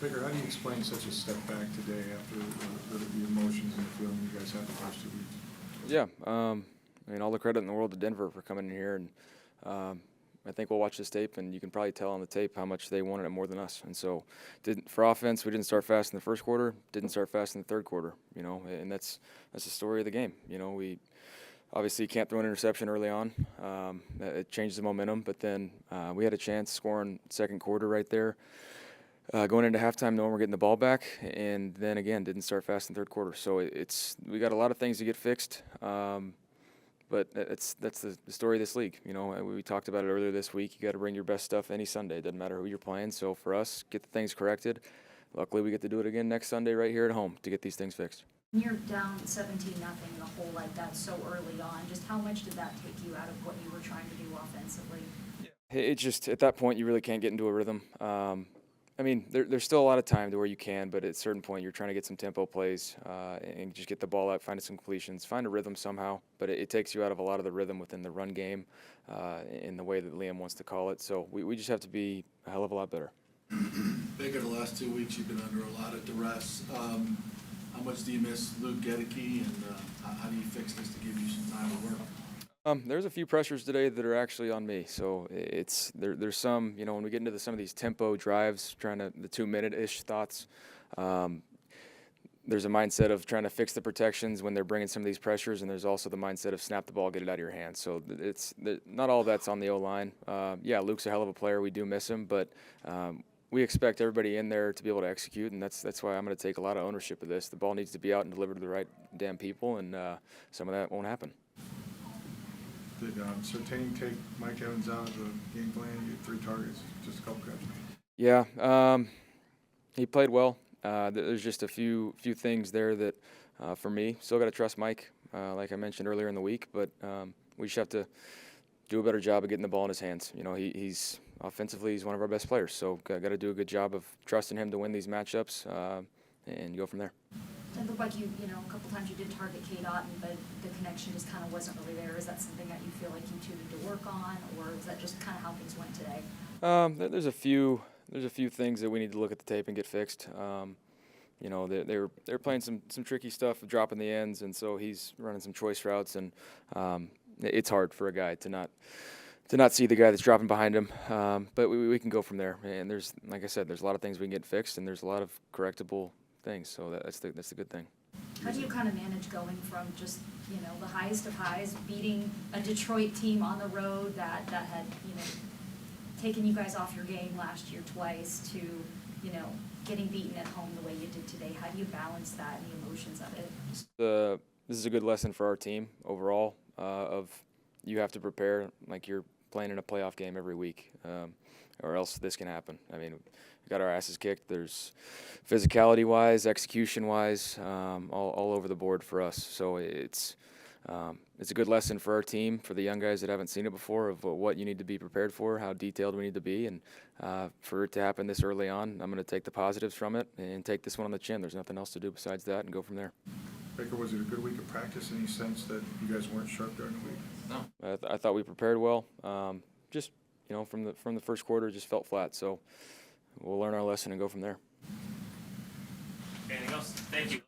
Baker, how do you explain such a step back today after the emotions and the feeling you guys had the first 2 weeks? Yeah, I mean, all the credit in the world to Denver for coming in here, and I think we'll watch this tape, and you can probably tell on the tape how much they wanted it more than us. And so, for offense, we didn't start fast in the first quarter, didn't start fast in the third quarter, and that's the story of the game. We obviously can't throw an interception early on. It changes the momentum, but then we had a chance scoring second quarter right there. Going into halftime, knowing we're getting the ball back, and then again didn't start fast in the third quarter. So we got a lot of things to get fixed, but that's the story of this league. We talked about it earlier this week. You got to bring your best stuff any Sunday. It doesn't matter who you're playing. So for us, get the things corrected. Luckily, we get to do it again next Sunday right here at home to get these things fixed. You're down 17-0 in a hole like that so early on. Just how much did that take you out of what you were trying to do offensively? It just at that point you really can't get into a rhythm. I mean, there's still a lot of time to where you can, but at a certain point you're trying to get some tempo plays and just get the ball out, find some completions, find a rhythm somehow. But it takes you out of a lot of the rhythm within the run game in the way that Liam wants to call it. So we just have to be a hell of a lot better. Baker, the last 2 weeks you've been under a lot of duress. How much do you miss Luke Gedeke, and how do you fix this to give you some time to work? There's a few pressures today that are actually on me. So there's some, when we get into some of these tempo drives, trying to the 2-minute-ish thoughts, there's a mindset of trying to fix the protections when they're bringing some of these pressures, and there's also the mindset of snap the ball, get it out of your hands. So not all that's on the O-line. Yeah, Luke's a hell of a player. We do miss him, but we expect everybody in there to be able to execute, and that's why I'm going to take a lot of ownership of this. The ball needs to be out and delivered to the right damn people, and some of that won't happen. Did Surtain take Mike Evans out of the game plan? You had 3 targets, just a couple catches. Yeah, he played well. There's just a few things there that, for me, still got to trust Mike, like I mentioned earlier in the week. But we just have to do a better job of getting the ball in his hands. He's offensively, he's one of our best players. So got to do a good job of trusting him to win these matchups and go from there. It looked like a couple times you did target Kate Otten, but the connection just kind of wasn't really there. Is that something that you feel like you two need to work on, or is that just kind of how things went today? There's a few things that we need to look at the tape and get fixed. They're playing some tricky stuff, dropping the ends, and so he's running some choice routes, and it's hard for a guy to not see the guy that's dropping behind him. But we can go from there. And there's, like I said, there's a lot of things we can get fixed, and there's a lot of correctable things. So that's the good thing. How do you kind of manage going from just the highest of highs, beating a Detroit team on the road that had taken you guys off your game last year twice to getting beaten at home the way you did today? How do you balance that and the emotions of it? This is a good lesson for our team overall. Of you have to prepare like you're playing in a playoff game every week, or else this can happen. I mean, we got our asses kicked. There's physicality-wise, execution-wise, all over the board for us. So it's a good lesson for our team, for the young guys that haven't seen it before, of what you need to be prepared for, how detailed we need to be, and for it to happen this early on, I'm going to take the positives from it and take this one on the chin. There's nothing else to do besides that, and go from there. Baker, was it a good week of practice? Any sense that you guys weren't sharp during the week? No, I thought we prepared well. Just from the first quarter, just felt flat. So we'll learn our lesson and go from there. Anything else? Thank you.